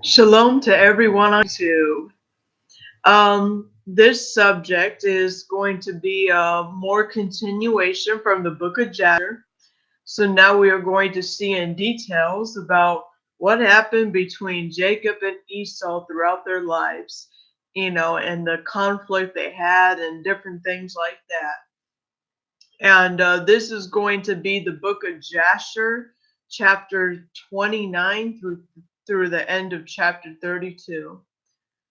Shalom to everyone on YouTube. This subject is going to be a more continuation from the book of Jasher. So now we are going to see in details about what happened between Jacob and Esau throughout their lives, and the conflict they had and different things like that. And this is going to be the book of Jasher, chapter 29 through the end of chapter 32.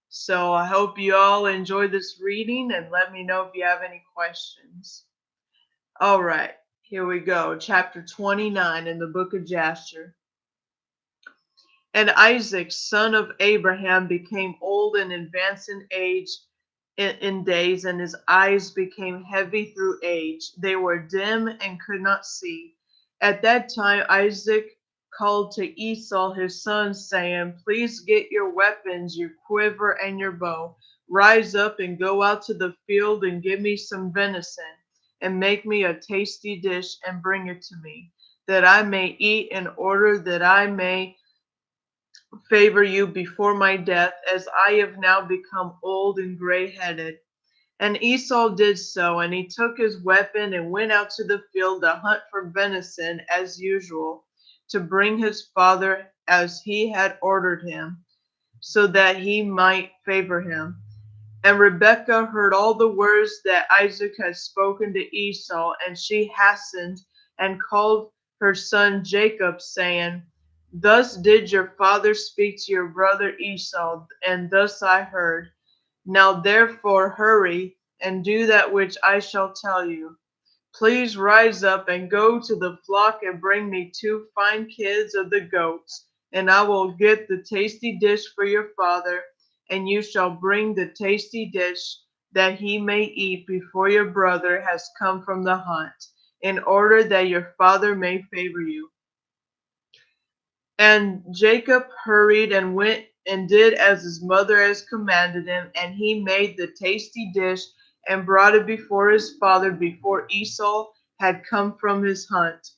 So I hope you all enjoy this reading and let me know if you have any questions. All right, here we go. Chapter 29 in the book of Jasher. And Isaac, son of Abraham, became old and advanced in age in days, and his eyes became heavy through age. They were dim and could not see. At that time, Isaac called to Esau his son, saying, Please get your weapons, your quiver, and your bow. Rise up and go out to the field and give me some venison, and make me a tasty dish and bring it to me, that I may eat in order that I may favor you before my death, as I have now become old and gray headed. And Esau did so, and he took his weapon and went out to the field to hunt for venison as usual, to bring his father as he had ordered him, so that he might favor him. And Rebekah heard all the words that Isaac had spoken to Esau, and she hastened and called her son Jacob, saying, Thus did your father speak to your brother Esau, and thus I heard. Now therefore hurry and do that which I shall tell you. Please rise up and go to the flock and bring me 2 fine kids of the goats, and I will get the tasty dish for your father, and you shall bring the tasty dish that he may eat before your brother has come from the hunt, in order that your father may favor you. And Jacob hurried and went and did as his mother has commanded him, and he made the tasty dish and brought it before his father before Esau had come from his hunt.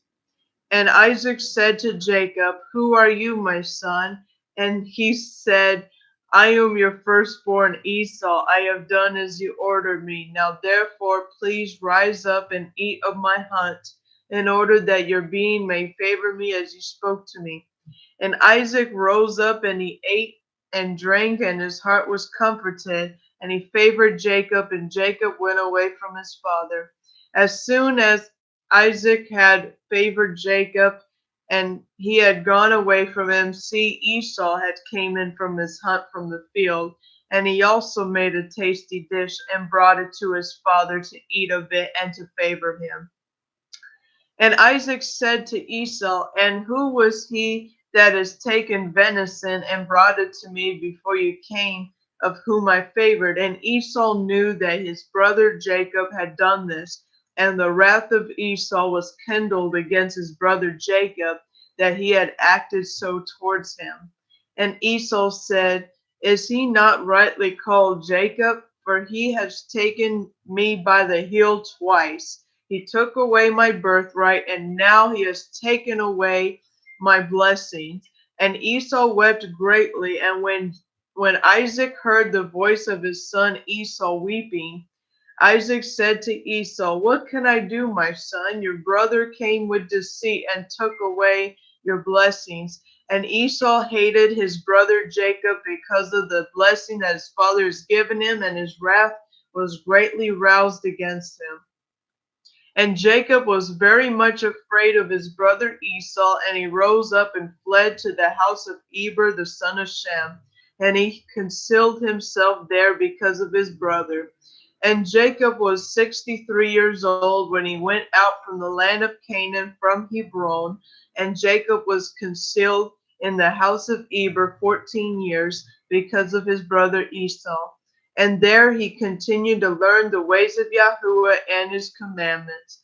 And Isaac said to Jacob, Who are you, my son? And he said, I am your firstborn Esau. I have done as you ordered me. Now therefore please rise up and eat of my hunt, in order that your being may favor me as you spoke to me. And Isaac rose up and he ate and drank, and his heart was comforted, and he favored Jacob, and Jacob went away from his father. As soon as Isaac had favored Jacob, and he had gone away from him, see, Esau had came in from his hunt from the field, and he also made a tasty dish and brought it to his father to eat of it and to favor him. And Isaac said to Esau, And who was he that has taken venison and brought it to me before you came, of whom I favored? And Esau knew that his brother Jacob had done this, and the wrath of Esau was kindled against his brother Jacob, that he had acted so towards him. And Esau said, Is he not rightly called Jacob? For he has taken me by the heel twice. He took away my birthright, and now he has taken away my blessings. And Esau wept greatly. And when Isaac heard the voice of his son Esau weeping, Isaac said to Esau, What can I do, my son? Your brother came with deceit and took away your blessings. And Esau hated his brother Jacob because of the blessing that his father has given him, and his wrath was greatly roused against him. And Jacob was very much afraid of his brother Esau, and he rose up and fled to the house of Eber the son of Shem, and he concealed himself there because of his brother. And Jacob was 63 years old when he went out from the land of Canaan from Hebron, and Jacob was concealed in the house of Eber 14 years because of his brother Esau. And there he continued to learn the ways of Yahuwah and his commandments.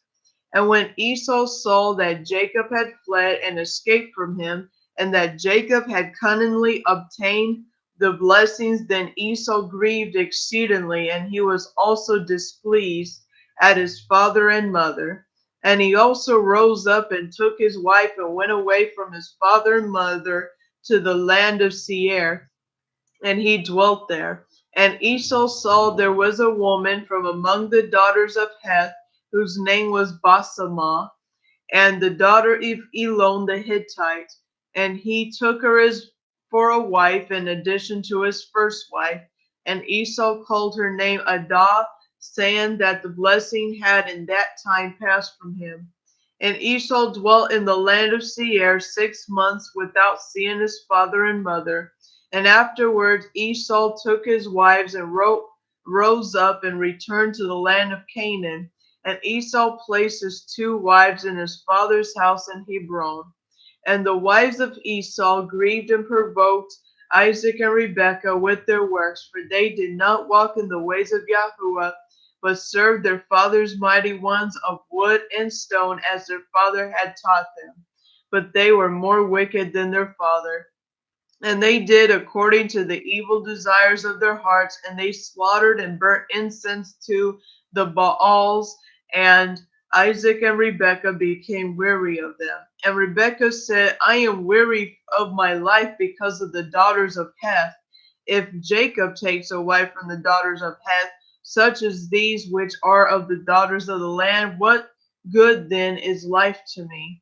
And when Esau saw that Jacob had fled and escaped from him, and that Jacob had cunningly obtained the blessings, then Esau grieved exceedingly, and he was also displeased at his father and mother. And he also rose up and took his wife and went away from his father and mother to the land of Seir, and he dwelt there. And Esau saw there was a woman from among the daughters of Heth, whose name was Basamah, and the daughter of Elon the Hittite, and he took her as for a wife in addition to his first wife. And Esau called her name Adah, saying that the blessing had in that time passed from him. And Esau dwelt in the land of Seir 6 months without seeing his father and mother. And afterwards Esau took his wives and rose up and returned to the land of Canaan. And Esau placed his 2 wives in his father's house in Hebron. And the wives of Esau grieved and provoked Isaac and Rebekah with their works, for they did not walk in the ways of Yahuwah, but served their father's mighty ones of wood and stone as their father had taught them. But they were more wicked than their father. And they did according to the evil desires of their hearts, and they slaughtered and burnt incense to the Baals. And Isaac and Rebekah became weary of them. And Rebekah said, I am weary of my life because of the daughters of Heth. If Jacob takes a wife from the daughters of Heth, such as these which are of the daughters of the land, what good then is life to me?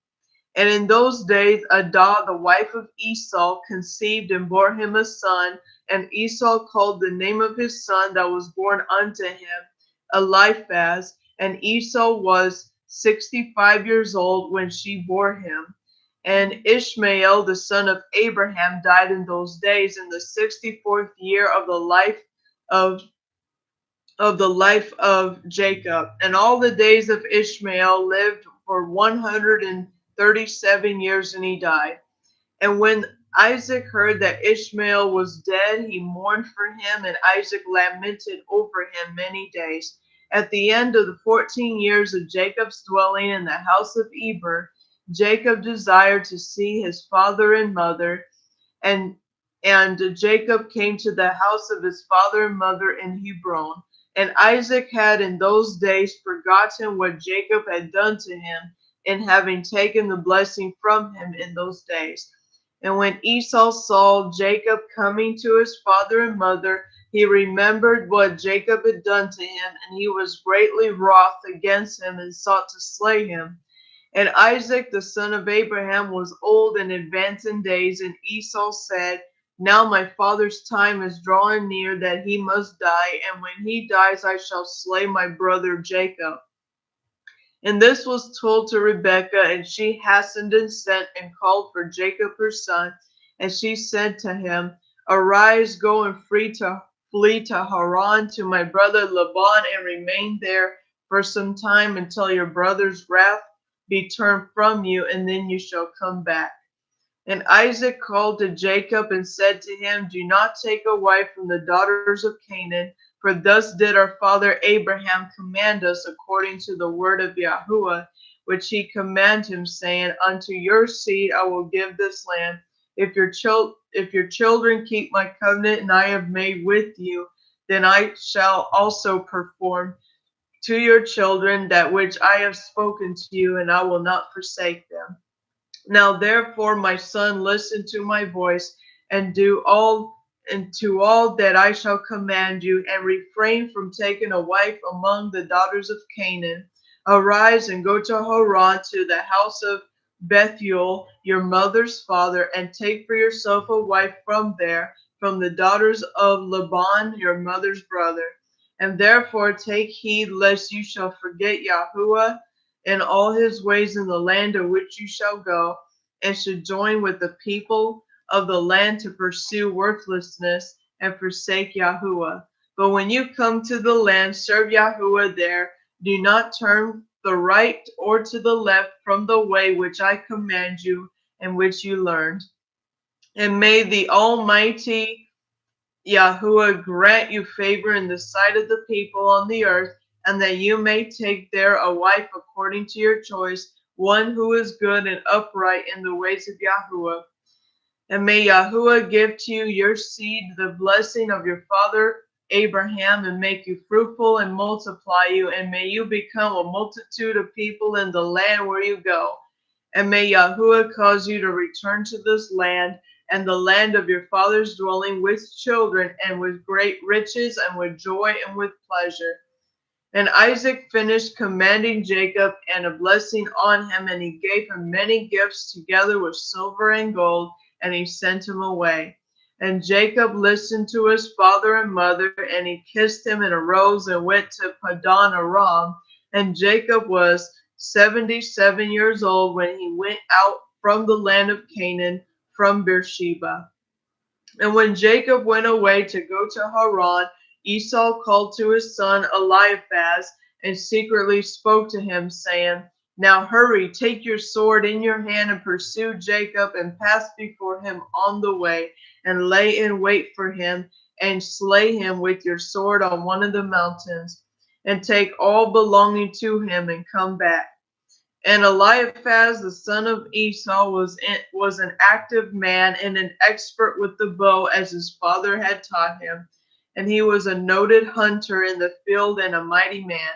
And in those days Adah, the wife of Esau, conceived and bore him a son. And Esau called the name of his son that was born unto him Eliphaz. And Esau was 65 years old when she bore him. And Ishmael, the son of Abraham, died in those days in the 64th year of the life of Jacob. And all the days of Ishmael lived for 137 years, and he died. And when Isaac heard that Ishmael was dead, he mourned for him, and Isaac lamented over him many days. At the end of the 14 years of Jacob's dwelling in the house of Eber, Jacob desired to see his father and mother, and Jacob came to the house of his father and mother in Hebron. And Isaac had in those days forgotten what Jacob had done to him in having taken the blessing from him in those days. And when Esau saw Jacob coming to his father and mother, he remembered what Jacob had done to him, and he was greatly wroth against him and sought to slay him. And Isaac the son of Abraham was old and advanced in days, and Esau said, Now my father's time is drawing near that he must die, and when he dies I shall slay my brother Jacob. And this was told to Rebekah, and she hastened and sent and called for Jacob her son. And she said to him, Arise, go and flee to Haran to my brother Laban, and remain there for some time until your brother's wrath be turned from you, and then you shall come back. And Isaac called to Jacob and said to him, Do not take a wife from the daughters of Canaan, for thus did our father Abraham command us according to the word of Yahuwah, which he commanded him, saying, Unto your seed I will give this land, if your children keep my covenant and I have made with you, then I shall also perform to your children that which I have spoken to you, and I will not forsake them. Now therefore, my son, listen to my voice, and do all and to all that I shall command you, and refrain from taking a wife among the daughters of Canaan. Arise and go to Haran to the house of Bethuel, your mother's father, and take for yourself a wife from there, from the daughters of Laban, your mother's brother. And therefore take heed lest you shall forget Yahuwah in all his ways in the land of which you shall go, and should join with the people of the land to pursue worthlessness and forsake Yahuwah. But when you come to the land, serve Yahuwah there. Do not turn the right or to the left from the way which I command you and which you learned. And may the Almighty Yahuwah grant you favor in the sight of the people on the earth, and that you may take there a wife according to your choice, one who is good and upright in the ways of Yahuwah. And may Yahuwah give to you your seed the blessing of your father Abraham, and make you fruitful and multiply you, and may you become a multitude of people in the land where you go. And may Yahuwah cause you to return to this land, and the land of your father's dwelling with children, and with great riches, and with joy, and with pleasure. And Isaac finished commanding Jacob and a blessing on him, and he gave him many gifts together with silver and gold, and he sent him away. And Jacob listened to his father and mother, and he kissed him and arose and went to Paddan Aram. And Jacob was 77 years old when he went out from the land of Canaan from Beersheba. And when Jacob went away to go to Haran, Esau called to his son Eliphaz and secretly spoke to him, saying, Now hurry, take your sword in your hand and pursue Jacob and pass before him on the way, and lay in wait for him and slay him with your sword on one of the mountains, and take all belonging to him and come back. And Eliphaz, the son of Esau, was an active man and an expert with the bow, as his father had taught him. And he was a noted hunter in the field and a mighty man.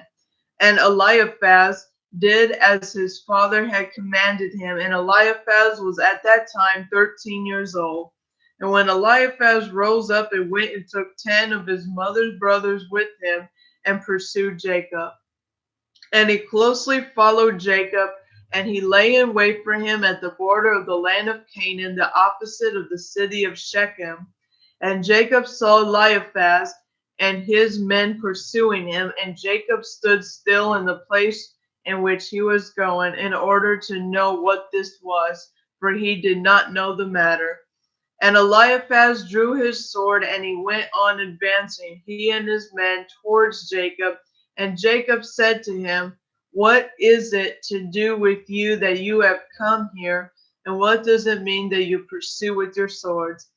And Eliphaz did as his father had commanded him. And Eliphaz was at that time 13 years old. And when Eliphaz rose up and went and took 10 of his mother's brothers with him and pursued Jacob. And he closely followed Jacob, and he lay in wait for him at the border of the land of Canaan, the opposite of the city of Shechem. And Jacob saw Eliphaz and his men pursuing him, and Jacob stood still in the place in which he was going, in order to know what this was, for he did not know the matter. And Eliphaz drew his sword, and he went on advancing, he and his men, towards Jacob. And Jacob said to him, What is it to do with you that you have come here? And what does it mean that you pursue with your swords?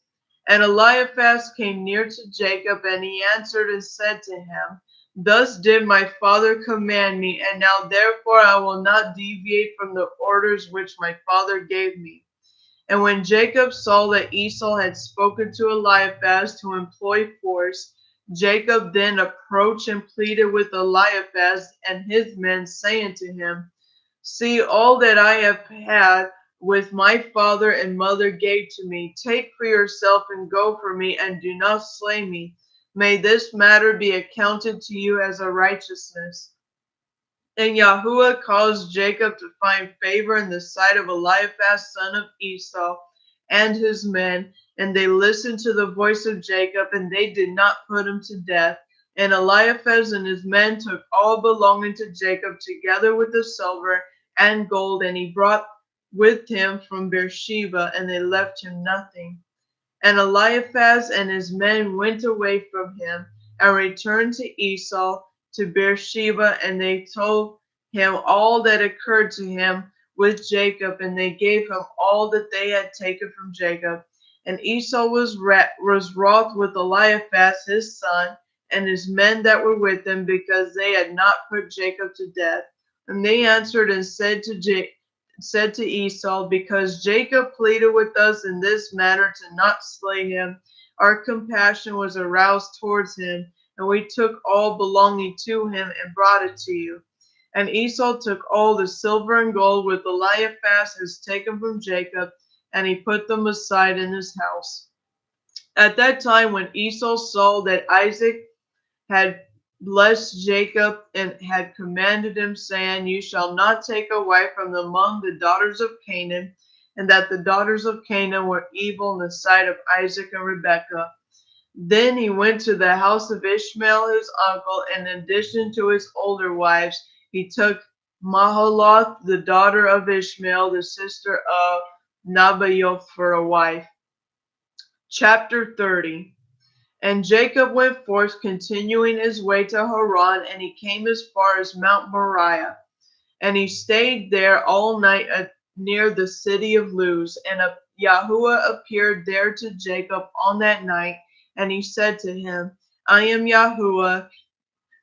And Eliphaz came near to Jacob, and he answered and said to him, Thus did my father command me, and now therefore I will not deviate from the orders which my father gave me. And when Jacob saw that Esau had spoken to Eliphaz to employ force, Jacob then approached and pleaded with Eliphaz and his men, saying to him, See, all that I have had with my father and mother gave to me. Take for yourself and go for me, and do not slay me. May this matter be accounted to you as a righteousness. And Yahuwah caused Jacob to find favor in the sight of Eliphaz, son of Esau, and his men, and they listened to the voice of Jacob, and they did not put him to death. And Eliphaz and his men took all belonging to Jacob, together with the silver and gold, and he brought with him from Beersheba, and they left him nothing. And Eliphaz and his men went away from him and returned to Esau to Beersheba, and they told him all that occurred to him with Jacob, and they gave him all that they had taken from Jacob. And Esau was wroth with Eliphaz his son and his men that were with him, because they had not put Jacob to death. And they answered and said to Esau, Because Jacob pleaded with us in this matter to not slay him, our compassion was aroused towards him, and we took all belonging to him and brought it to you. And Esau took all the silver and gold which Eliphaz has taken from Jacob, and he put them aside in his house. At that time, when Esau saw that Isaac had blessed Jacob and had commanded him, saying, You shall not take a wife from among the daughters of Canaan, and that the daughters of Canaan were evil in the sight of Isaac and Rebekah. Then he went to the house of Ishmael his uncle, and in addition to his older wives, he took Mahalath, the daughter of Ishmael, the sister of Nebaioth, for a wife. Chapter 30. And Jacob went forth, continuing his way to Haran, and he came as far as Mount Moriah. And he stayed there all night near the city of Luz. And Yahuwah appeared there to Jacob on that night, and he said to him, I am Yahuwah,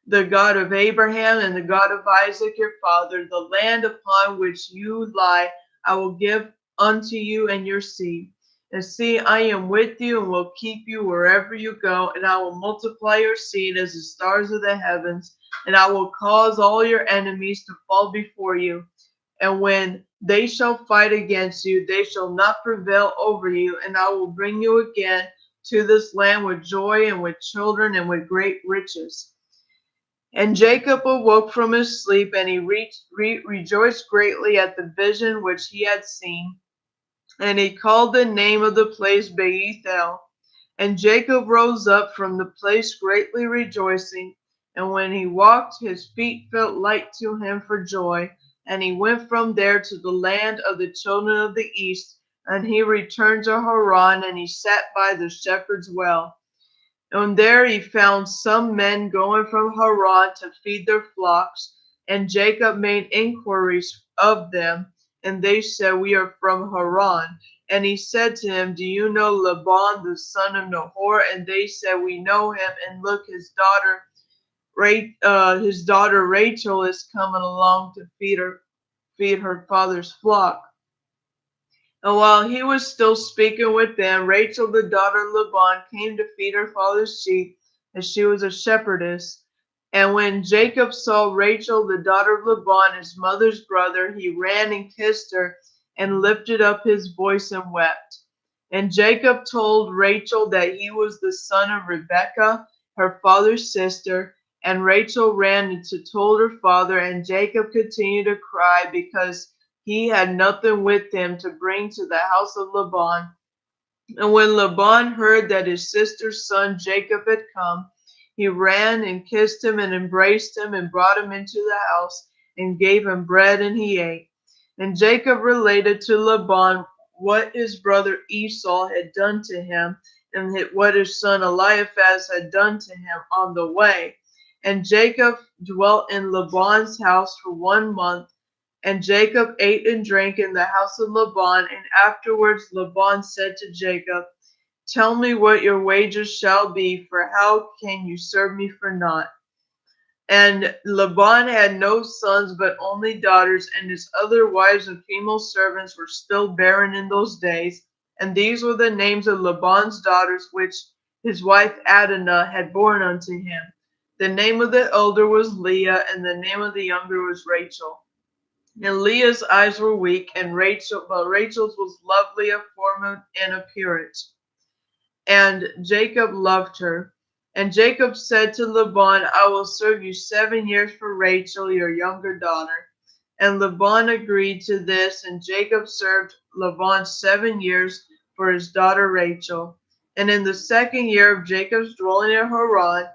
the God of Abraham and the God of Isaac your father. The land upon which you lie I will give unto you and your seed. And see, I am with you and will keep you wherever you go, and I will multiply your seed as the stars of the heavens, and I will cause all your enemies to fall before you. And when They shall fight against you, they shall not prevail over you, and I will bring you again to this land with joy and with children and with great riches. And Jacob awoke from his sleep, and he rejoiced greatly at the vision which he had seen. And he called the name of the place Bethel. And Jacob rose up from the place greatly rejoicing. And when he walked, his feet felt light to him for joy. And he went from there to the land of the children of the east. And he returned to Haran, and he sat by the shepherd's well. And there he found some men going from Haran to feed their flocks, and Jacob made inquiries of them, and they said, We are from Haran. And he said to him, Do you know Laban the son of Nahor? And they said, We know him, and look, his daughter Rachel is coming along to feed her father's flock. And while he was still speaking with them, Rachel, the daughter of Laban, came to feed her father's sheep, as she was a shepherdess. And when Jacob saw Rachel, the daughter of Laban, his mother's brother, he ran and kissed her, and lifted up his voice and wept. And Jacob told Rachel that he was the son of Rebekah, her father's sister. And Rachel ran and told her father, and Jacob continued to cry because he had nothing with him to bring to the house of Laban. And when Laban heard that his sister's son Jacob had come, he ran and kissed him and embraced him and brought him into the house and gave him bread, and he ate. And Jacob related to Laban what his brother Esau had done to him, and what his son Eliphaz had done to him on the way. And Jacob dwelt in Laban's house for 1 month. And Jacob ate and drank in the house of Laban. And afterwards Laban said to Jacob, Tell me what your wages shall be, for how can you serve me for naught? And Laban had no sons, but only daughters, and his other wives and female servants were still barren in those days. And these were the names of Laban's daughters, which his wife Adinah had borne unto him. The name of the elder was Leah, and the name of the younger was Rachel. And Leah's eyes were weak, and Rachel's was lovely of form and appearance. And Jacob loved her. And Jacob said to Laban, I will serve you 7 years for Rachel, your younger daughter. And Laban agreed to this, and Jacob served Laban 7 years for his daughter Rachel. And in the 2nd year of Jacob's dwelling in Haran,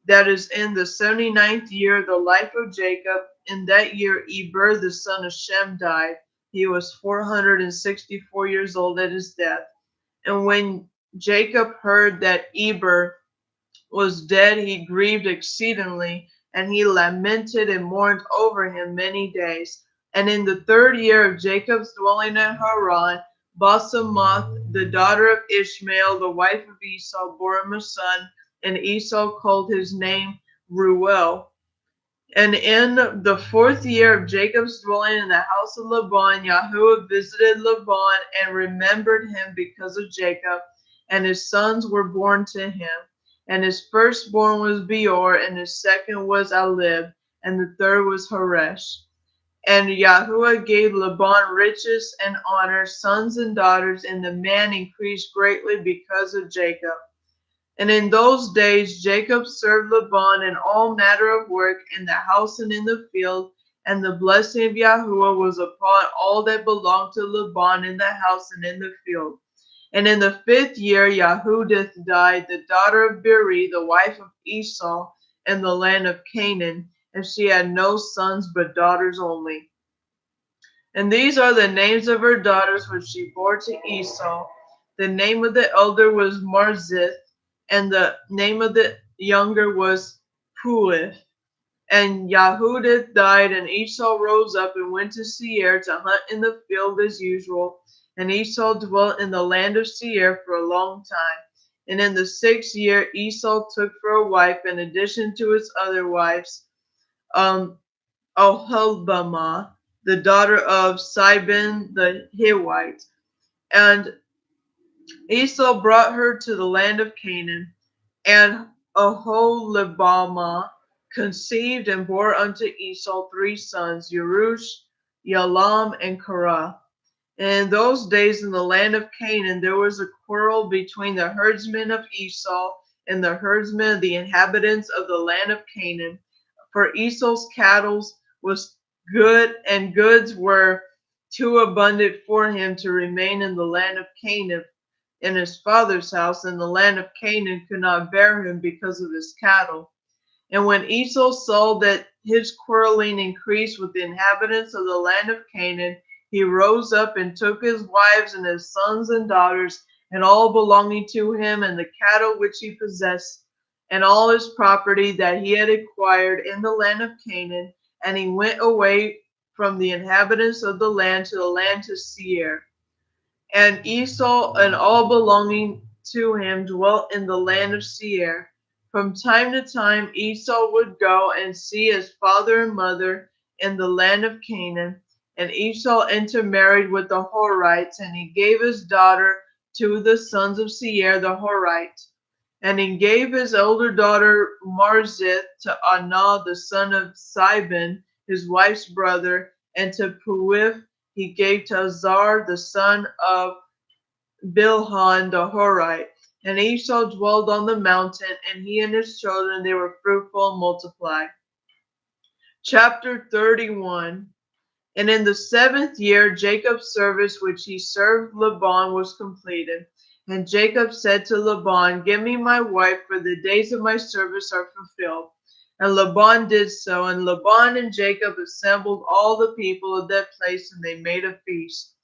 that is in the 79th year of the life of Jacob, in that year Eber the son of Shem died. He was 464 years old at his death. And when Jacob heard that Eber was dead, he grieved exceedingly, and he lamented and mourned over him many days. And in the 3rd year of Jacob's dwelling in Haran, Basemath, the daughter of Ishmael, the wife of Esau, bore him a son, and Esau called his name Reuel. And in the 4th year of Jacob's dwelling in the house of Laban, Yahuwah visited Laban and remembered him because of Jacob, and his sons were born to him. And his firstborn was Beor, and his second was Alib, and the third was Haresh. And Yahuwah gave Laban riches and honor, sons and daughters, and the man increased greatly because of Jacob. And in those days Jacob served Laban in all manner of work in the house and in the field, and the blessing of Yahuwah was upon all that belonged to Laban in the house and in the field. And in the 5th year Yahudith died, the daughter of Beri, the wife of Esau, in the land of Canaan, and she had no sons but daughters only. And these are the names of her daughters which she bore to Esau. The name of the elder was Marzith, and the name of the younger was Puith. And Yahudith died, and Esau rose up and went to Seir to hunt in the field as usual. And Esau dwelt in the land of Seir for a long time. And in the 6th year Esau took for a wife, in addition to his other wives, Oholbamah, the daughter of Sibin the Hivite. And Esau brought her to the land of Canaan. And Oholibamah conceived and bore unto Esau 3 sons, Yerush, Yalam, and Korah. In those days in the land of Canaan there was a quarrel between the herdsmen of Esau and the herdsmen of the inhabitants of the land of Canaan. For Esau's cattle was good, and goods were too abundant for him to remain in the land of Canaan in his father's house, and the land of Canaan could not bear him because of his cattle. And when Esau saw that his quarreling increased with the inhabitants of the land of Canaan, he rose up and took his wives and his sons and daughters, and all belonging to him, and the cattle which he possessed, and all his property that he had acquired in the land of Canaan, and he went away from the inhabitants of the land to the land to Seir. And Esau and all belonging to him dwelt in the land of Seir. From time to time Esau would go and see his father and mother in the land of Canaan. And Esau intermarried with the Horites, and he gave his daughter to the sons of Seir the Horites. And he gave his elder daughter Marzith to Anah the son of Sibon, his wife's brother, and to Puith he gave to Azar the son of Bilhan the Horite. And Esau dwelled on the mountain, and he and his children, they were fruitful and multiplied. Chapter 31. And in the 7th year Jacob's service which he served Laban was completed. And Jacob said to Laban, Give me my wife, for the days of my service are fulfilled. And Laban did so, and Laban and Jacob assembled all the people of that place, and they made a feast.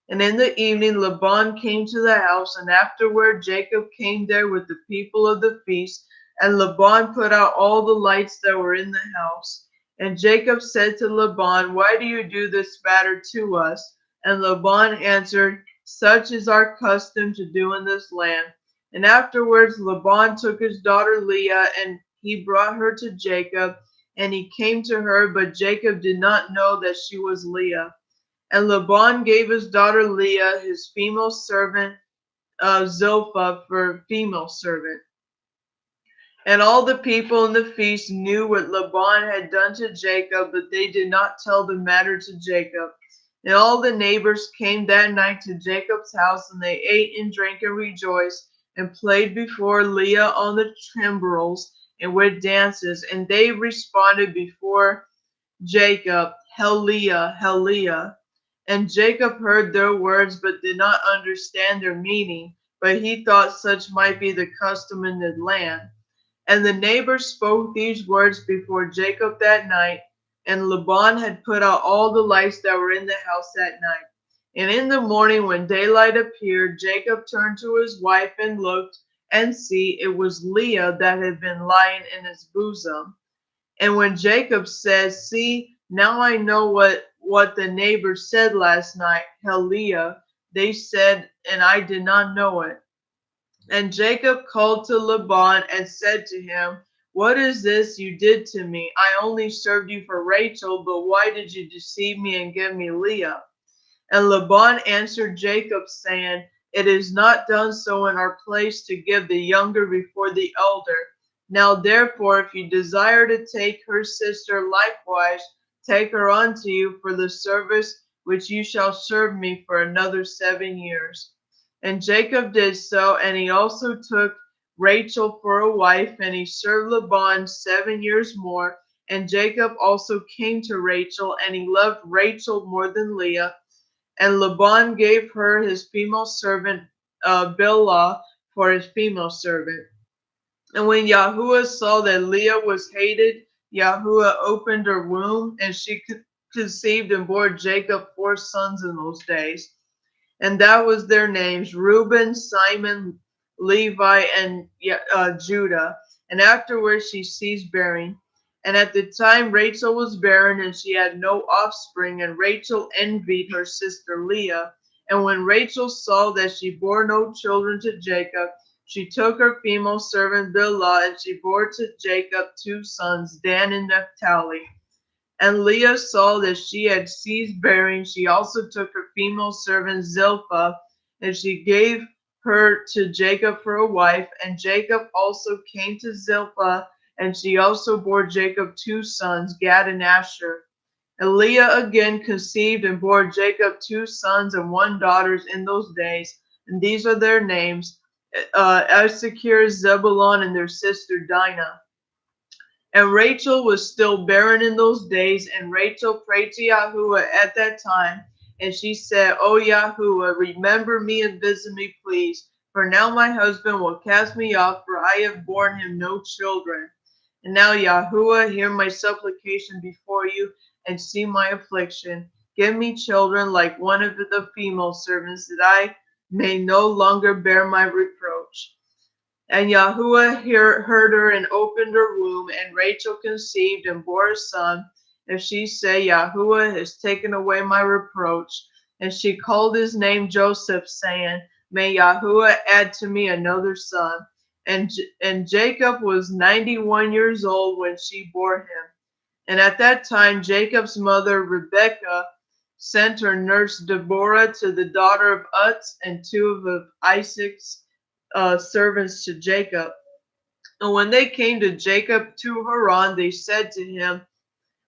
And in the evening Laban came to the house, and afterward Jacob came there with the people of the feast. And Laban put out all the lights that were in the house. And Jacob said to Laban, Why do you do this matter to us? And Laban answered, Such is our custom to do in this land. And afterwards Laban took his daughter Leah, and he brought her to Jacob. And he came to her, but Jacob did not know that she was Leah. And Laban gave his daughter Leah, his female servant Zilpah, for female servant. And all the people in the feast knew what Laban had done to Jacob, but they did not tell the matter to Jacob. And all the neighbors came that night to Jacob's house, and they ate and drank and rejoiced, and played before Leah on the timbrels and with dances. And they responded before Jacob, Heliah, Heliah. And Jacob heard their words, but did not understand their meaning, but he thought such might be the custom in the land. And the neighbors spoke these words before Jacob that night, and Laban had put out all the lights that were in the house that night. And in the morning, when daylight appeared, Jacob turned to his wife and looked, and see, it was Leah that had been lying in his bosom. And when Jacob says, See, now I know what the neighbors said last night, Heliah, they said, and I did not know it. And Jacob called to Laban and said to him, What is this you did to me? I only served you for Rachel, but why did you deceive me and give me Leah? And Laban answered Jacob, saying, It is not done so in our place to give the younger before the elder. Now therefore, if you desire to take her sister likewise, take her unto you for the service which you shall serve me for another 7 years. And Jacob did so, and he also took Rachel for a wife, and he served Laban 7 years more. And Jacob also came to Rachel, and he loved Rachel more than Leah. And Laban gave her his female servant Bilhah for his female servant. And when Yahuwah saw that Leah was hated, Yahuwah opened her womb, and she conceived and bore Jacob 4 sons in those days. And that was their names, Reuben, Simon, Levi, and Judah. And afterwards she ceased bearing. And at the time Rachel was barren, and she had no offspring, and Rachel envied her sister Leah. And when Rachel saw that she bore no children to Jacob, she took her female servant Bilhah, and she bore to Jacob 2 sons, Dan and Naphtali. And Leah saw that she had ceased bearing. She also took her female servant Zilpah, and she gave her to Jacob for a wife. And Jacob also came to Zilpah, and she also bore Jacob 2 sons, Gad and Asher. And Leah again conceived and bore Jacob two sons and one daughter in those days, and these are their names: Issachar, Zebulun, and their sister Dinah. And Rachel was still barren in those days, and Rachel prayed to Yahuwah at that time, and she said, O Yahuwah, remember me and visit me, please, for now my husband will cast me off, for I have borne him no children. And now, Yahuwah, hear my supplication before you, and see my affliction. Give me children like one of the female servants, that I may no longer bear my reproach. And Yahuwah heard her and opened her womb, and Rachel conceived and bore a son. And she said, Yahuwah has taken away my reproach. And she called his name Joseph, saying, May Yahuwah add to me another son. And Jacob was 91 years old when she bore him. And at that time Jacob's mother Rebekah sent her nurse Deborah to the daughter of Utz and two of Isaac's servants to Jacob. And when they came to Jacob to Haran, they said to him,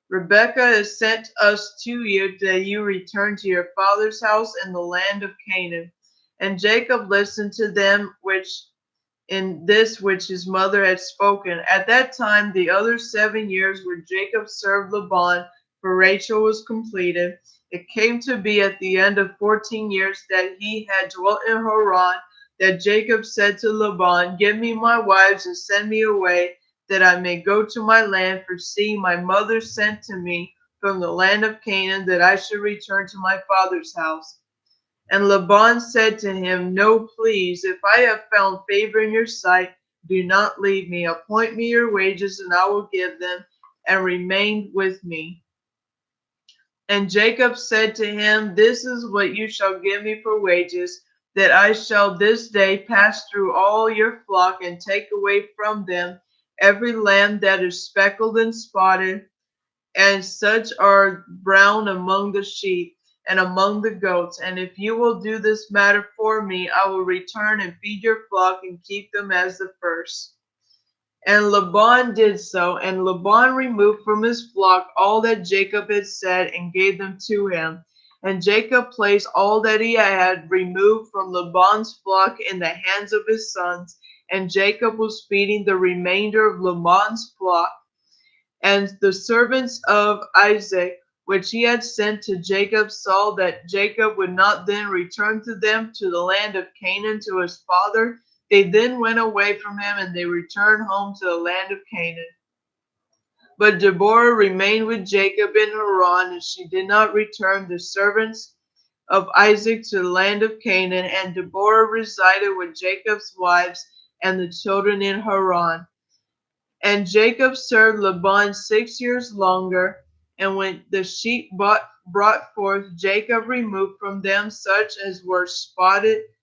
Rebekah has sent us to you that you return to your father's house in the land of Canaan. And Jacob listened to them which in this which his mother had spoken. At that time, the other 7 years where Jacob served Laban, for Rachel was completed. It came to be at the end of 14 years that he had dwelt in Haran, that Jacob said to Laban, Give me my wives and send me away, that I may go to my land, for see, my mother sent to me from the land of Canaan, that I should return to my father's house. And Laban said to him, No, please, if I have found favor in your sight, do not leave me. Appoint me your wages, and I will give them, and remain with me. And Jacob said to him, This is what you shall give me for wages, that I shall this day pass through all your flock, and take away from them every lamb that is speckled and spotted, and such are brown among the sheep and among the goats. And if you will do this matter for me, I will return and feed your flock and keep them as the first. And Laban did so, and Laban removed from his flock all that Jacob had said and gave them to him. And Jacob placed all that he had removed from Laban's flock in the hands of his sons, and Jacob was feeding the remainder of Laban's flock. And the servants of Isaac, which he had sent to Jacob, saw that Jacob would not then return to them to the land of Canaan to his father. They then went away from him, and they returned home to the land of Canaan. But Deborah remained with Jacob in Haran, and she did not return the servants of Isaac to the land of Canaan. And Deborah resided with Jacob's wives and the children in Haran. And Jacob served Laban 6 years longer. And when the sheep brought forth, Jacob removed from them such as were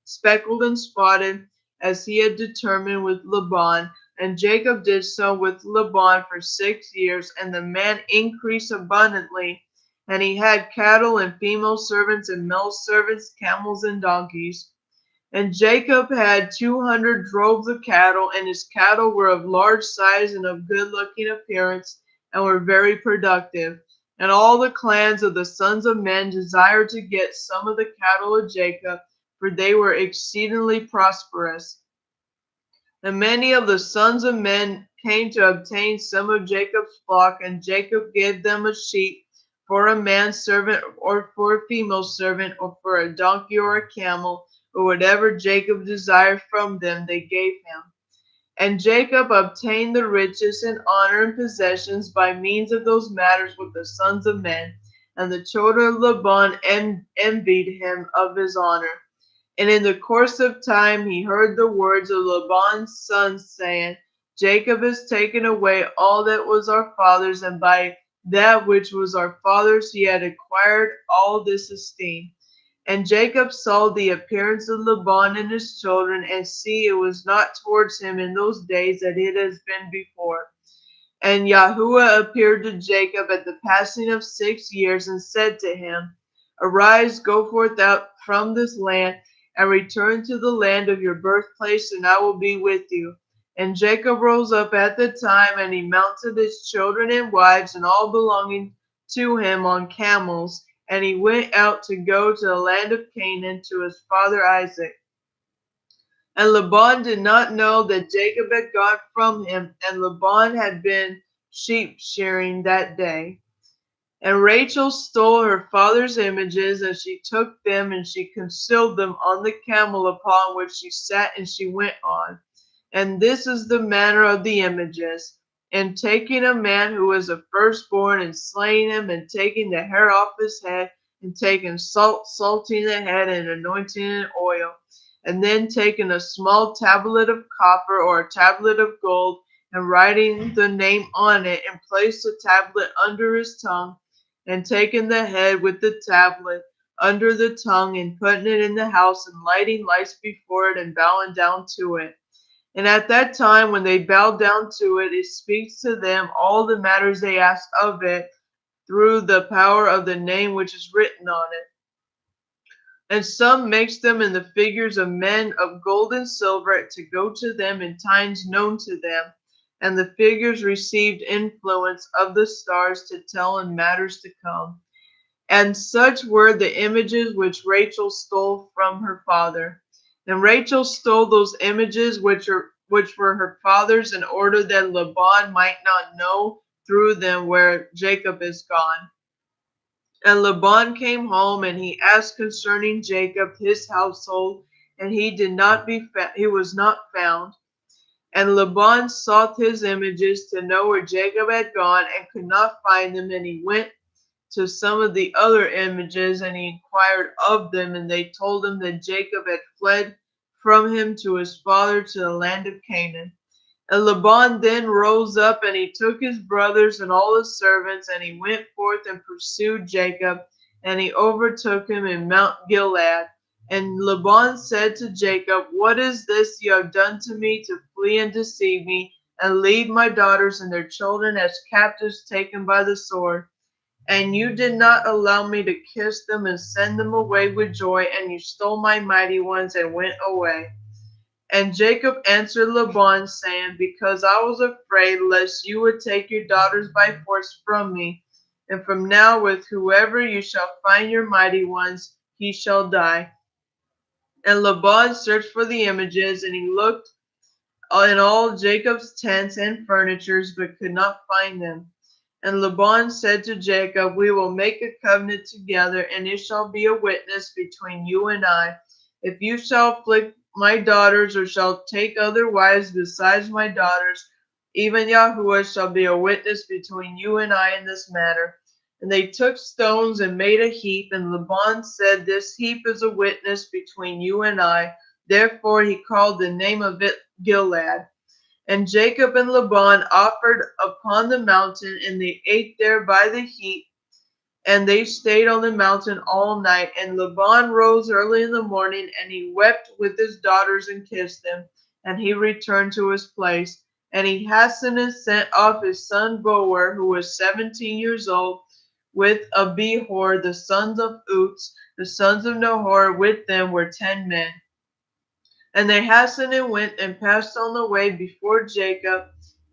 speckled and spotted, as he had determined with Laban. And Jacob did so with Laban for 6 years, and the man increased abundantly. And he had cattle and female servants and male servants, camels and donkeys. And Jacob had 200 droves of cattle, and his cattle were of large size and of good looking appearance, and were very productive. And all the clans of the sons of men desired to get some of the cattle of Jacob, for they were exceedingly prosperous. And many of the sons of men came to obtain some of Jacob's flock, and Jacob gave them a sheep for a manservant, or for a female servant, or for a donkey or a camel, or whatever Jacob desired from them, they gave him. And Jacob obtained the riches and honor and possessions by means of those matters with the sons of men. And the children of Laban envied him of his honor. And in the course of time he heard the words of Laban's sons, saying, Jacob has taken away all that was our father's, and by that which was our father's he had acquired all this esteem. And Jacob saw the appearance of Laban and his children, and see, it was not towards him in those days that it has been before. And Yahuwah appeared to Jacob at the passing of 6 years, and said to him, Arise, go forth out from this land, and return to the land of your birthplace, and I will be with you. And Jacob rose up at the time, and he mounted his children and wives, and all belonging to him on camels, and he went out to go to the land of Canaan to his father Isaac. And Laban did not know that Jacob had gone from him, and Laban had been sheep shearing that day. And Rachel stole her father's images, and she took them, and she concealed them on the camel upon which she sat, and she went on. And this is the manner of the images. And taking a man who was a firstborn, and slaying him, and taking the hair off his head, and taking salt, salting the head, and anointing it in oil, and then taking a small tablet of copper or a tablet of gold, and writing the name on it, and placed the tablet under his tongue, and taking the head with the tablet under the tongue, and putting it in the house, and lighting lights before it, and bowing down to it. And at that time, when they bow down to it, it speaks to them all the matters they ask of it through the power of the name which is written on it. And some makes them in the figures of men of gold and silver to go to them in times known to them. And the figures received influence of the stars to tell in matters to come. And such were the images which Rachel stole from her father. And Rachel stole those images which were her father's, in order that Laban might not know through them where Jacob is gone. And Laban came home, and he asked concerning Jacob his household, and he was not found. And Laban sought his images to know where Jacob had gone, and could not find them. And he went to some of the other images, and he inquired of them, and they told him that Jacob had fled from him to his father to the land of Canaan. And Laban then rose up, and he took his brothers and all his servants, and he went forth and pursued Jacob, and he overtook him in Mount Gilead. And Laban said to Jacob, What is this you have done to me, to flee and deceive me, and lead my daughters and their children as captives taken by the sword? And you did not allow me to kiss them and send them away with joy, and you stole my mighty ones and went away. And Jacob answered Laban, saying, Because I was afraid lest you would take your daughters by force from me. And from now, with whoever you shall find your mighty ones, he shall die. And Laban searched for the images, and he looked in all Jacob's tents and furnitures, but could not find them. And Laban said to Jacob, We will make a covenant together, and it shall be a witness between you and I. If you shall afflict my daughters, or shall take other wives besides my daughters, even Yahuwah shall be a witness between you and I in this matter. And they took stones and made a heap, and Laban said, This heap is a witness between you and I. Therefore he called the name of it Gilead. And Jacob and Laban offered upon the mountain, and they ate there by the heap, and they stayed on the mountain all night. And Laban rose early in the morning, and he wept with his daughters and kissed them, and he returned to his place. And he hastened and sent off his son Boer, who was 17 years old, with Abihor, the sons of Uts, the sons of Nahor. With them were 10 men. And they hastened and went and passed on the way before Jacob,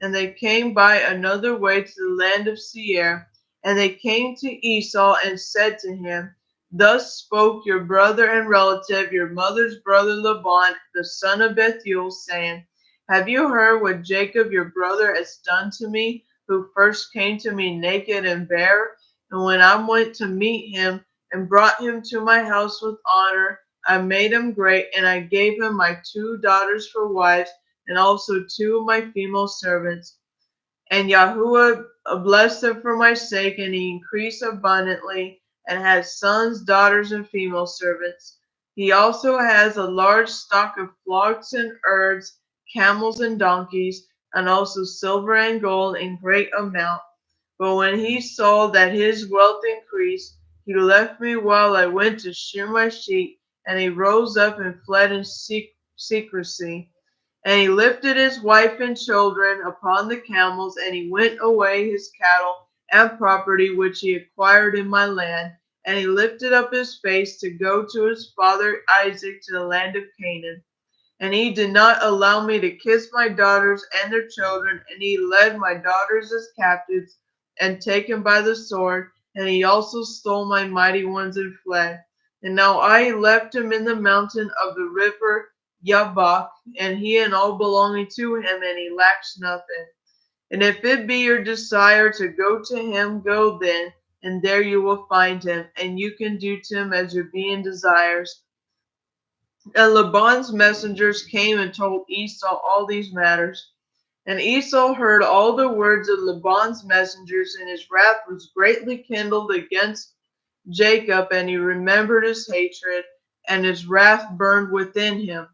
and they came by another way to the land of Seir. And they came to Esau and said to him, Thus spoke your brother and relative, your mother's brother Laban, the son of Bethuel, saying, Have you heard what Jacob your brother has done to me, who first came to me naked and bare? And when I went to meet him and brought him to my house with honor, I made him great, and I gave him my 2 daughters for wives, and also 2 of my female servants. And Yahuwah blessed him for my sake, and he increased abundantly, and had sons, daughters, and female servants. He also has a large stock of flocks and herds, camels and donkeys, and also silver and gold in great amount. But when he saw that his wealth increased, he left me while I went to shear my sheep, and he rose up and fled in secrecy. And he lifted his wife and children upon the camels, and he went away his cattle and property which he acquired in my land. And he lifted up his face to go to his father Isaac to the land of Canaan. And he did not allow me to kiss my daughters and their children, and he led my daughters as captives and taken by the sword, and he also stole my mighty ones and fled. And now I left him in the mountain of the river Yabok, and he and all belonging to him, and he lacks nothing. And if it be your desire to go to him, go then, and there you will find him, and you can do to him as your being desires. And Laban's messengers came and told Esau all these matters. And Esau heard all the words of Laban's messengers, and his wrath was greatly kindled against Jacob, and he remembered his hatred, and his wrath burned within him.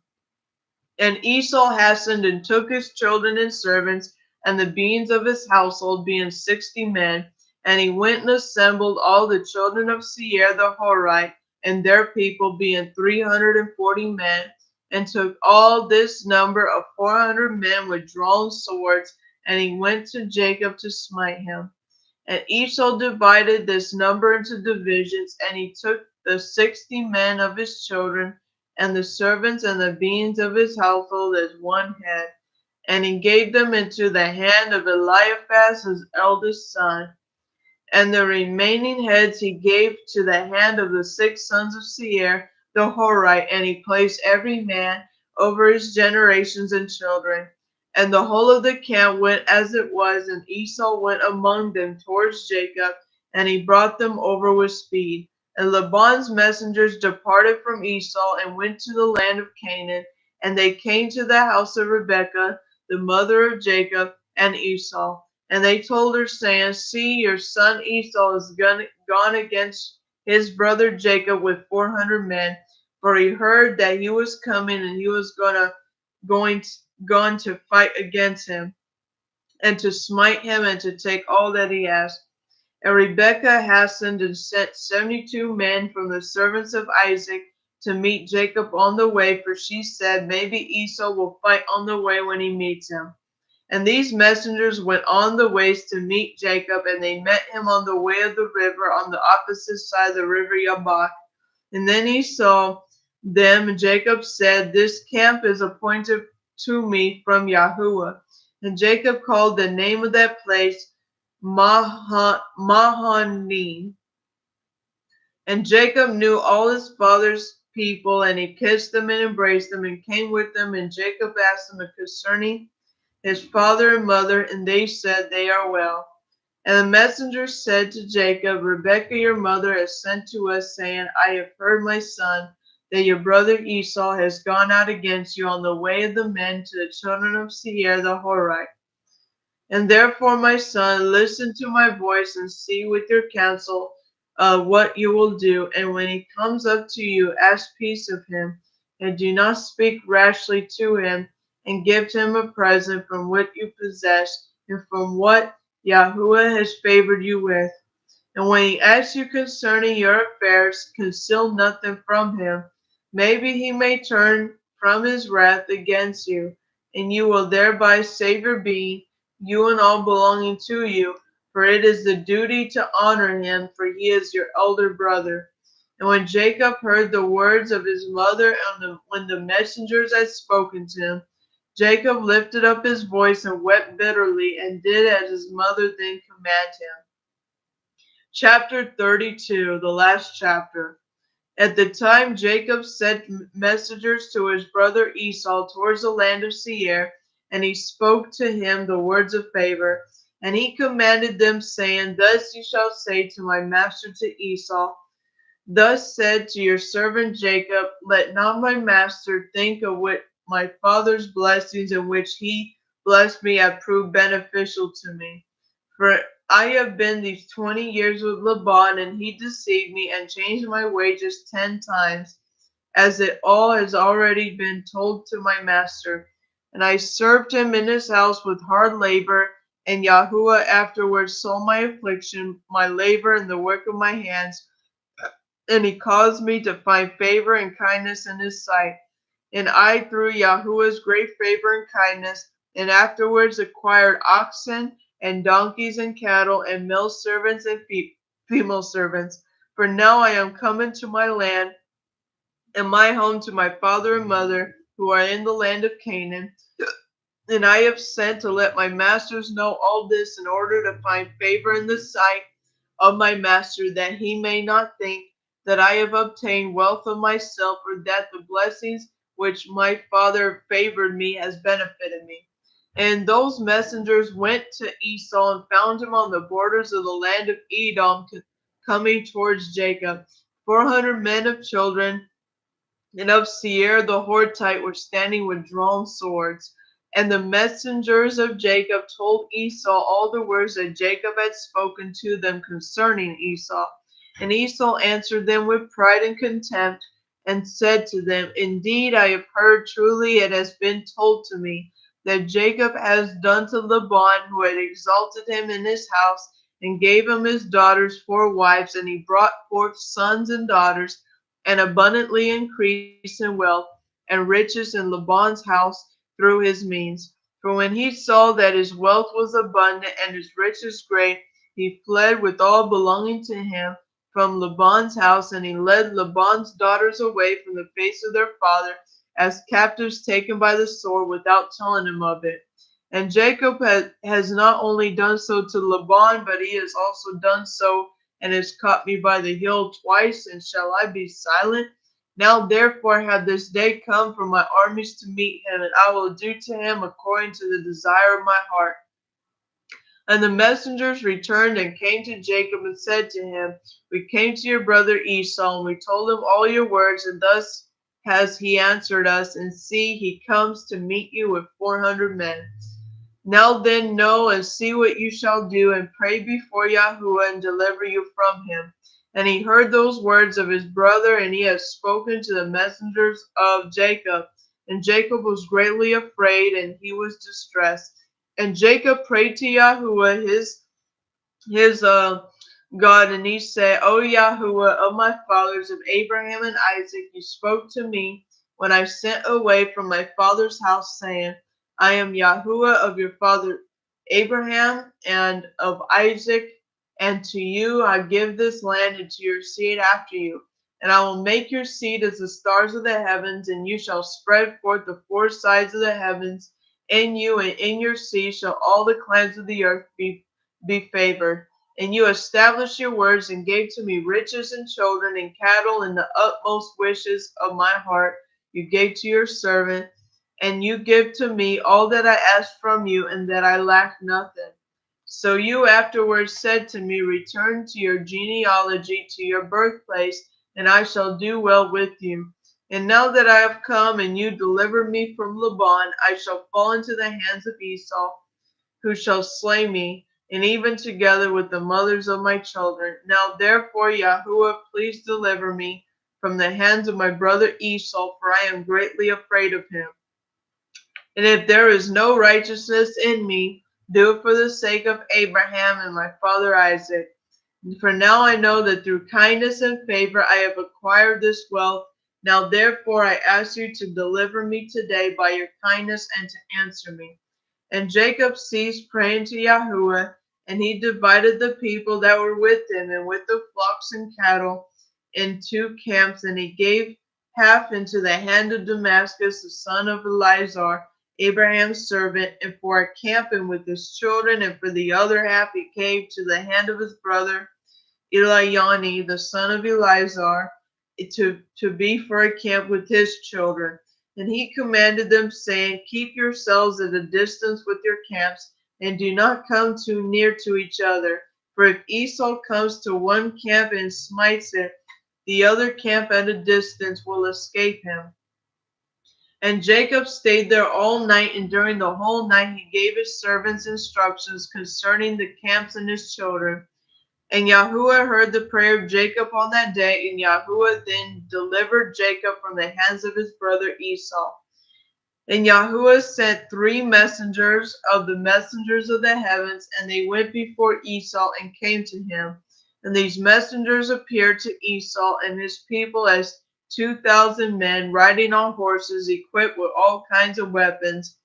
And Esau hastened and took his children and servants, and the beings of his household, being 60 men, and he went and assembled all the children of Seir the Horite, and their people, being 340 men, and took all this number of 400 men with drawn swords, and he went to Jacob to smite him. And Esau divided this number into divisions, and he took the 60 men of his children, and the servants and the beings of his household as one head, and he gave them into the hand of Eliphaz his eldest son. And the remaining heads he gave to the hand of the 6 sons of Seir the Horite, and he placed every man over his generations and children. And the whole of the camp went as it was, and Esau went among them towards Jacob, and he brought them over with speed. And Laban's messengers departed from Esau and went to the land of Canaan, and they came to the house of Rebekah, the mother of Jacob and Esau. And they told her, saying, See, your son Esau is gone against his brother Jacob with 400 men, for he heard that he was coming, and he was going gone to fight against him, and to smite him, and to take all that he has. And Rebekah hastened and sent 72 men from the servants of Isaac to meet Jacob on the way, for she said, Maybe Esau will fight on the way when he meets him. And these messengers went on the ways to meet Jacob, and they met him on the way of the river on the opposite side of the river Yabok. And then he saw them, and Jacob said, This camp is appointed to me from Yahuwah. And Jacob called the name of that place Mahanaim. And Jacob knew all his father's people, and he kissed them and embraced them, and came with them. And Jacob asked them concerning his father and mother, and they said, They are well. And the messenger said to Jacob, Rebekah your mother has sent to us, saying, I have heard, my son, that your brother Esau has gone out against you on the way of the men to the children of Seir the Horite. And therefore, my son, listen to my voice, and see with your counsel what you will do. And when he comes up to you, ask peace of him, and do not speak rashly to him, and give to him a present from what you possess, and from what Yahuwah has favored you with. And when he asks you concerning your affairs, conceal nothing from him. Maybe he may turn from his wrath against you, and you will thereby save your being, you and all belonging to you, for it is the duty to honor him, for he is your elder brother. And when Jacob heard the words of his mother, and when the messengers had spoken to him, Jacob lifted up his voice and wept bitterly, and did as his mother then commanded him. Chapter 32, the last chapter. At the time Jacob sent messengers to his brother Esau towards the land of Seir, and he spoke to him the words of favor. And he commanded them, saying, Thus you shall say to my master to Esau, Thus said to your servant Jacob, Let not my master think of what my father's blessings in which he blessed me have proved beneficial to me. For I have been these 20 years with Laban, and he deceived me and changed my wages 10 times, as it all has already been told to my master. And I served him in his house with hard labor, and Yahuwah afterwards saw my affliction, my labor, and the work of my hands, and he caused me to find favor and kindness in his sight. And I, through Yahuwah's great favor and kindness, and afterwards acquired oxen and donkeys and cattle and male servants and female servants. For now I am coming to my land and my home, to my father and mother, who are in the land of Canaan. And I have sent to let my masters know all this, in order to find favor in the sight of my master, that he may not think that I have obtained wealth of myself, or that the blessings which my father favored me has benefited me. And those messengers went to Esau and found him on the borders of the land of Edom, coming towards Jacob. 400 men of children and of Seir the Hortite were standing with drawn swords. And the messengers of Jacob told Esau all the words that Jacob had spoken to them concerning Esau. And Esau answered them with pride and contempt, and said to them, Indeed, I have heard, truly it has been told to me, that Jacob has done to Laban, who had exalted him in his house, and gave him his daughters for wives, and he brought forth sons and daughters, and abundantly increased in wealth and riches in Laban's house through his means. For when he saw that his wealth was abundant and his riches great, he fled with all belonging to him from Laban's house, and he led Laban's daughters away from the face of their father as captives taken by the sword without telling him of it. And Jacob has not only done so to Laban, but he has also done so and has caught me by the heel twice, and shall I be silent? Now therefore have this day come for my armies to meet him, and I will do to him according to the desire of my heart. And the messengers returned and came to Jacob and said to him, We came to your brother Esau, and we told him all your words, and thus has he answered us. And see, he comes to meet you with 400 men. Now then know and see what you shall do, and pray before Yahuwah, and deliver you from him. And he heard those words of his brother, and he has spoken to the messengers of Jacob. And Jacob was greatly afraid, and he was distressed. And Jacob prayed to Yahuwah his God, and he said, O Yahuwah of my fathers, of Abraham and Isaac, you spoke to me when I sent away from my father's house, saying, I am Yahuwah of your father Abraham and of Isaac, and to you I give this land and to your seed after you. And I will make your seed as the stars of the heavens, and you shall spread forth the four sides of the heavens. In you and in your seed shall all the clans of the earth be favored. And you established your words and gave to me riches and children and cattle and the utmost wishes of my heart. You gave to your servant, and you give to me all that I asked from you, and that I lack nothing. So you afterwards said to me, Return to your genealogy, to your birthplace, and I shall do well with you. And now that I have come, and you deliver me from Laban, I shall fall into the hands of Esau, who shall slay me, and even together with the mothers of my children. Now therefore, Yahuwah, please deliver me from the hands of my brother Esau, for I am greatly afraid of him. And if there is no righteousness in me, do it for the sake of Abraham and my father Isaac. For now I know that through kindness and favor I have acquired this wealth. Now therefore I ask you to deliver me today by your kindness, and to answer me. And Jacob ceased praying to Yahuwah, and he divided the people that were with him and with the flocks and cattle in two camps, and he gave half into the hand of Damascus, the son of Elizar, Abraham's servant, and for a camp and with his children, and for the other half he gave to the hand of his brother Eliani, the son of Elizar, to be for a camp with his children. And he commanded them, saying, Keep yourselves at a distance with your camps, and do not come too near to each other. For if Esau comes to one camp and smites it, the other camp at a distance will escape him. And Jacob stayed there all night, and during the whole night he gave his servants instructions concerning the camps and his children. And Yahuwah heard the prayer of Jacob on that day, and Yahuwah then delivered Jacob from the hands of his brother Esau. And Yahuwah sent 3 messengers of the messengers of the heavens, and they went before Esau and came to him. And these messengers appeared to Esau and his people as 2,000 men riding on horses, equipped with all kinds of weapons.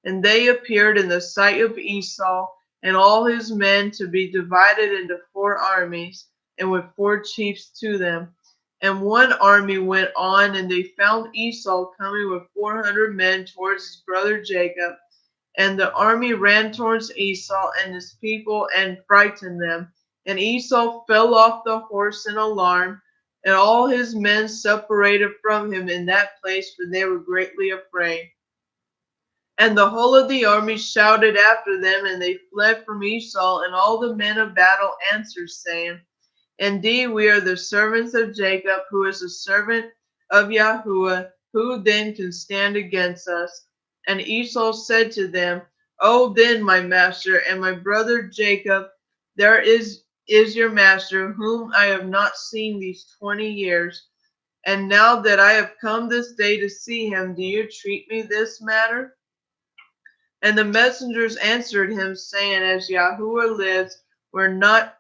And they appeared in the sight of Esau and all his men to be divided into 4 armies, and with 4 chiefs to them. And one army went on, and they found Esau coming with 400 men towards his brother Jacob. And the army ran towards Esau and his people and frightened them. And Esau fell off the horse in alarm, and all his men separated from him in that place, for they were greatly afraid. And the whole of the army shouted after them, and they fled from Esau. And all the men of battle answered, saying, Indeed, we are the servants of Jacob, who is a servant of Yahuwah. Who then can stand against us? And Esau said to them, Oh, then, my master and my brother Jacob, there is your master, whom I have not seen these 20 years. And now that I have come this day to see him, do you treat me this manner? And the messengers answered him, saying, As Yahuwah lives, were not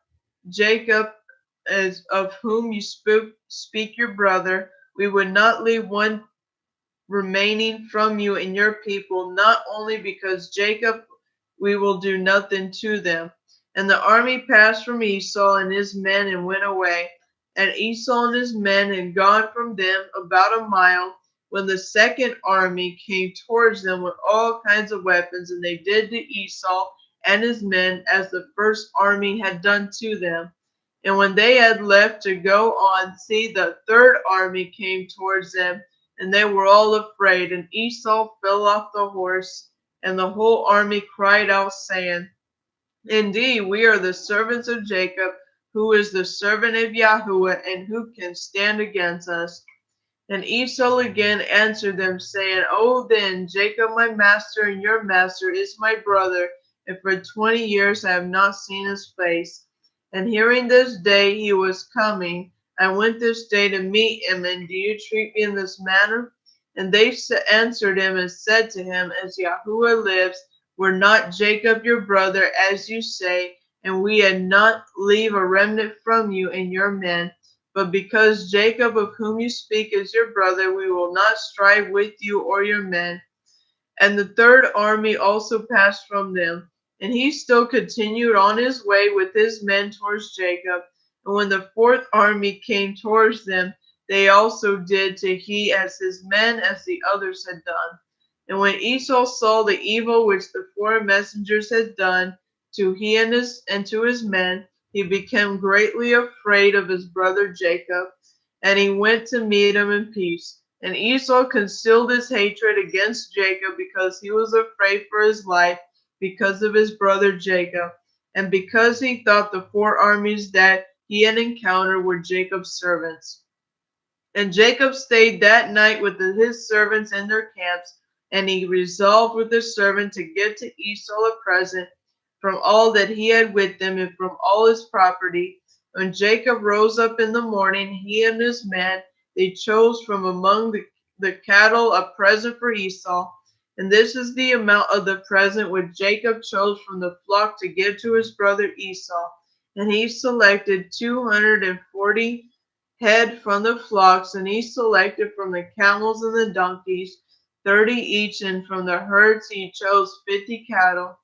Jacob, as of whom you speak your brother, we would not leave one remaining from you and your people, not only because Jacob, we will do nothing to them. And the army passed from Esau and his men and went away. And Esau and his men had gone from them about a mile, when the second army came towards them with all kinds of weapons, and they did to Esau and his men as the first army had done to them. And when they had left to go on, see, the third army came towards them, and they were all afraid. And Esau fell off the horse, and the whole army cried out, saying, Indeed, we are the servants of Jacob, who is the servant of Yahuwah, and who can stand against us? And Esau again answered them, saying, Oh, then, Jacob my master and your master is my brother, and for 20 years I have not seen his face. And hearing this day he was coming, I went this day to meet him, and do you treat me in this manner? And they answered him and said to him, As Yahuwah lives, were not Jacob your brother, as you say, and we had not leave a remnant from you and your men. But because Jacob, of whom you speak, is your brother, we will not strive with you or your men. And the third army also passed from them. And he still continued on his way with his men towards Jacob. And when the fourth army came towards them, they also did to he as his men as the others had done. And when Esau saw the evil which the four messengers had done to he and to his men, he became greatly afraid of his brother Jacob, and he went to meet him in peace. And Esau concealed his hatred against Jacob because he was afraid for his life because of his brother Jacob, and because he thought the four armies that he had encountered were Jacob's servants. And Jacob stayed that night with his servants in their camps, and he resolved with his servant to give to Esau a present from all that he had with him and from all his property. When Jacob rose up in the morning, he and his men, they chose from among the cattle a present for Esau. And this is the amount of the present which Jacob chose from the flock to give to his brother Esau. And he selected 240 head from the flocks, and he selected from the camels and the donkeys 30 each, and from the herds he chose 50 cattle.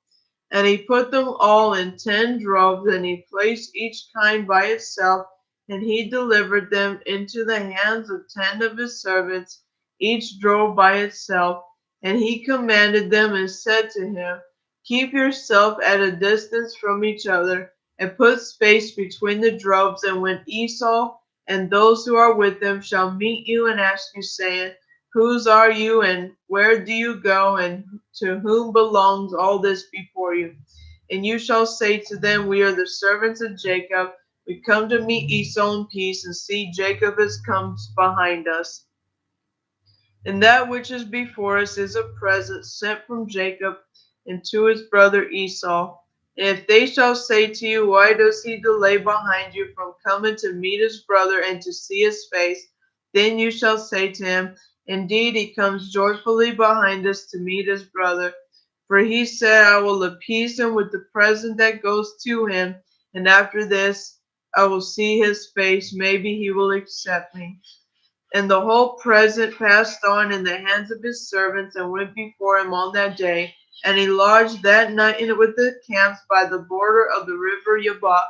And he put them all in 10 droves, and he placed each kind by itself, and he delivered them into the hands of 10 of his servants, each drove by itself. And he commanded them and said to him, Keep yourself at a distance from each other, and put space between the droves, and when Esau and those who are with them shall meet you and ask you, saying, Whose are you, and where do you go, and to whom belongs all this before you? And you shall say to them, We are the servants of Jacob. We come to meet Esau in peace, and see, Jacob has come behind us. And that which is before us is a present sent from Jacob and to his brother Esau. And if they shall say to you, Why does he delay behind you from coming to meet his brother and to see his face? Then you shall say to him, Indeed, he comes joyfully behind us to meet his brother. For he said, I will appease him with the present that goes to him, and after this I will see his face. Maybe he will accept me. And the whole present passed on in the hands of his servants, and went before him on that day. And he lodged that night with the camps by the border of the river Yabok.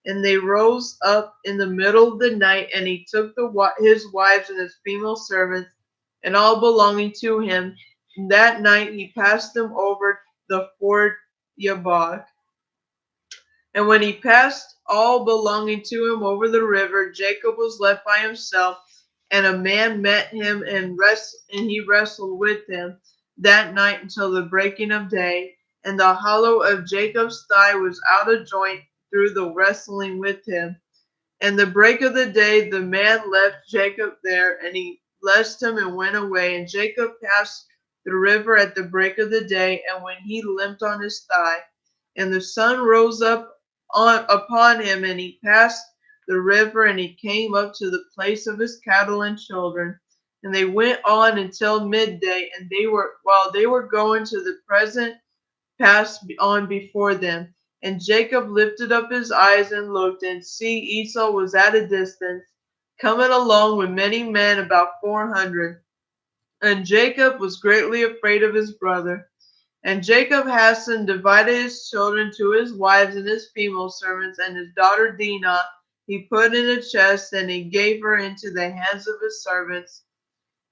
And they rose up in the middle of the night, and he took his wives and his female servants, and all belonging to him. And that night he passed them over the ford Yabok. And when he passed all belonging to him over the river, Jacob was left by himself, and a man met him and he wrestled with him that night until the breaking of day. And the hollow of Jacob's thigh was out of joint through the wrestling with him. And the break of the day, the man left Jacob there, and he blessed him and went away. And Jacob passed the river at the break of the day, and when he limped on his thigh, and the sun rose up upon him, and he passed the river, and he came up to the place of his cattle and children. And they went on until midday, and while they were going to the present passed on before them. And Jacob lifted up his eyes and looked, and see, Esau was at a distance, coming along with many men, about 400. And Jacob was greatly afraid of his brother. And Jacob hastened, divided his children to his wives and his female servants, and his daughter Dinah he put in a chest, and he gave her into the hands of his servants.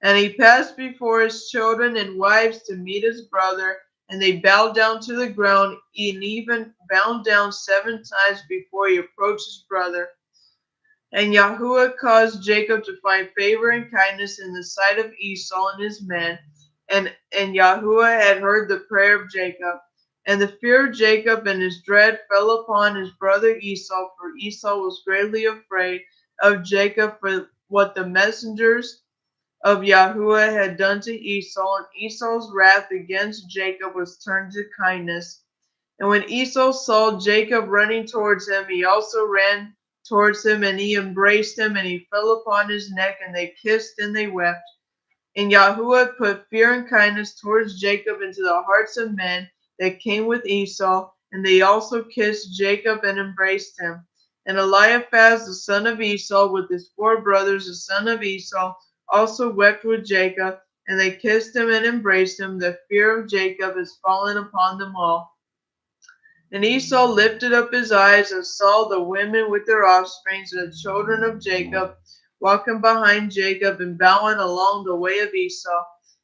And he passed before his children and wives to meet his brother, and they bowed down to the ground, and even bowed down 7 times before he approached his brother. And Yahuwah caused Jacob to find favor and kindness in the sight of Esau and his men, and Yahuwah had heard the prayer of Jacob. And the fear of Jacob and his dread fell upon his brother Esau, for Esau was greatly afraid of Jacob for what the messengers of Yahuwah had done to Esau, and Esau's wrath against Jacob was turned to kindness. And when Esau saw Jacob running towards him, he also ran towards him, and he embraced him, and he fell upon his neck, and they kissed and they wept. And Yahuwah put fear and kindness towards Jacob into the hearts of men that came with Esau, and they also kissed Jacob and embraced him. And Eliphaz the son of Esau with his 4 brothers, the son of Esau, also wept with Jacob, and they kissed him and embraced him. The fear of Jacob is fallen upon them all. And Esau lifted up his eyes and saw the women with their offsprings, the children of Jacob, walking behind Jacob and bowing along the way of Esau.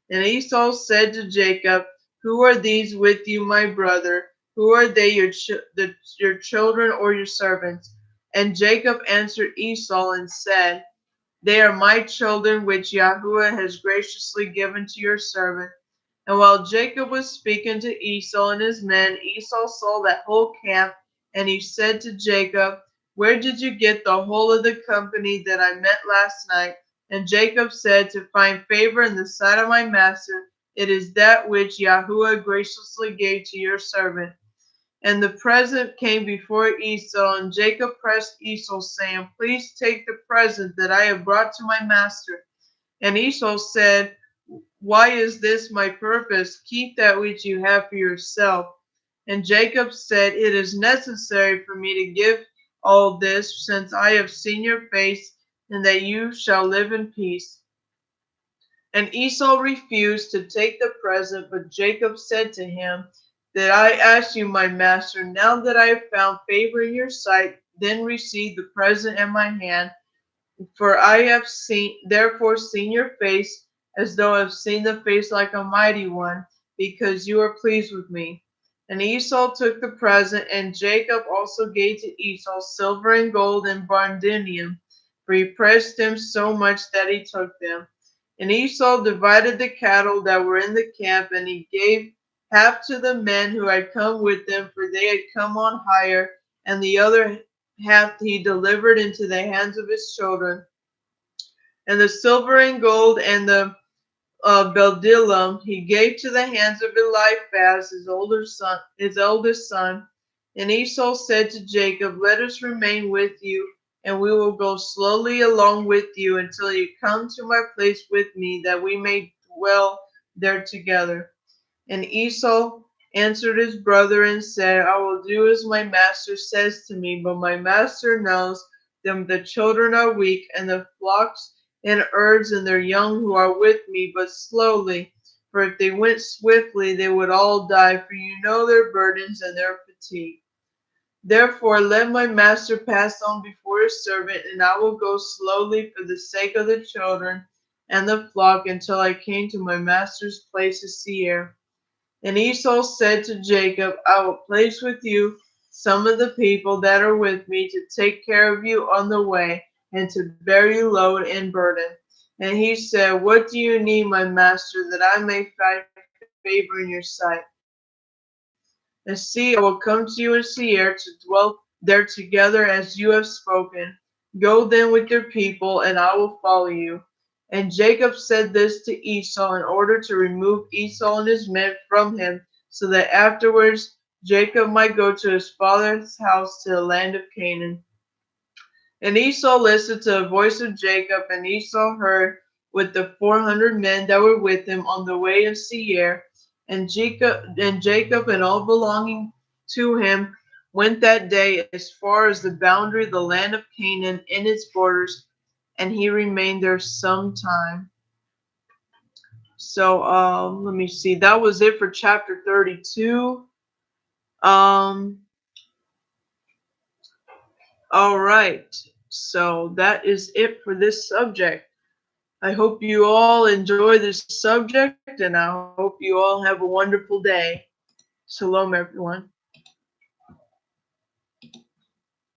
And Esau said to Jacob, "Who are these with you, my brother? Who are they, your children or your servants?" And Jacob answered Esau and said, "They are my children, which Yahuwah has graciously given to your servant." And while Jacob was speaking to Esau and his men, Esau saw that whole camp, and he said to Jacob, "Where did you get the whole of the company that I met last night?" And Jacob said, "To find favor in the sight of my master. It is that which Yahuwah graciously gave to your servant." And the present came before Esau, and Jacob pressed Esau, saying, "Please take the present that I have brought to my master." And Esau said, "Why is this my purpose? Keep that which you have for yourself." And Jacob said, "It is necessary for me to give all this, since I have seen your face, and that you shall live in peace." And Esau refused to take the present, but Jacob said to him, "That I ask you, my master, now that I have found favor in your sight, then receive the present in my hand. For I have therefore seen your face, as though I have seen the face like a mighty one, because you are pleased with me." And Esau took the present, and Jacob also gave to Esau silver and gold and bronzinium, for he pressed him so much that he took them. And Esau divided the cattle that were in the camp, and he gave half to the men who had come with them, for they had come on hire, and the other half he delivered into the hands of his children. And the silver and gold and the Beldilim he gave to the hands of Eliphaz, his eldest son. And Esau said to Jacob, "Let us remain with you, and we will go slowly along with you until you come to my place with me, that we may dwell there together." And Esau answered his brother and said, "I will do as my master says to me, but my master knows that the children are weak, and the flocks and herds and their young who are with me, but slowly. For if they went swiftly, they would all die, for you know their burdens and their fatigue. Therefore, let my master pass on before his servant, and I will go slowly for the sake of the children and the flock until I came to my master's place of Seir." And Esau said to Jacob, "I will place with you some of the people that are with me to take care of you on the way and to bear your load and burden. And he said, what do you need, my master, that I may find favor in your sight? And see, I will come to you in Seir to dwell there together as you have spoken. Go then with your people, and I will follow you. And Jacob said this to Esau in order to remove Esau and his men from him, so that afterwards Jacob might go to his father's house to the land of Canaan. And Esau listened to the voice of Jacob, and Esau heard with the 400 men that were with him on the way of Seir. And Jacob and all belonging to him went that day as far as the boundary of the land of Canaan in its borders, and he remained there some time. So let me see. That was it for chapter 32. Um, all right. So that is it for this subject. I hope you all enjoy this subject, and I hope you all have a wonderful day. Shalom, everyone.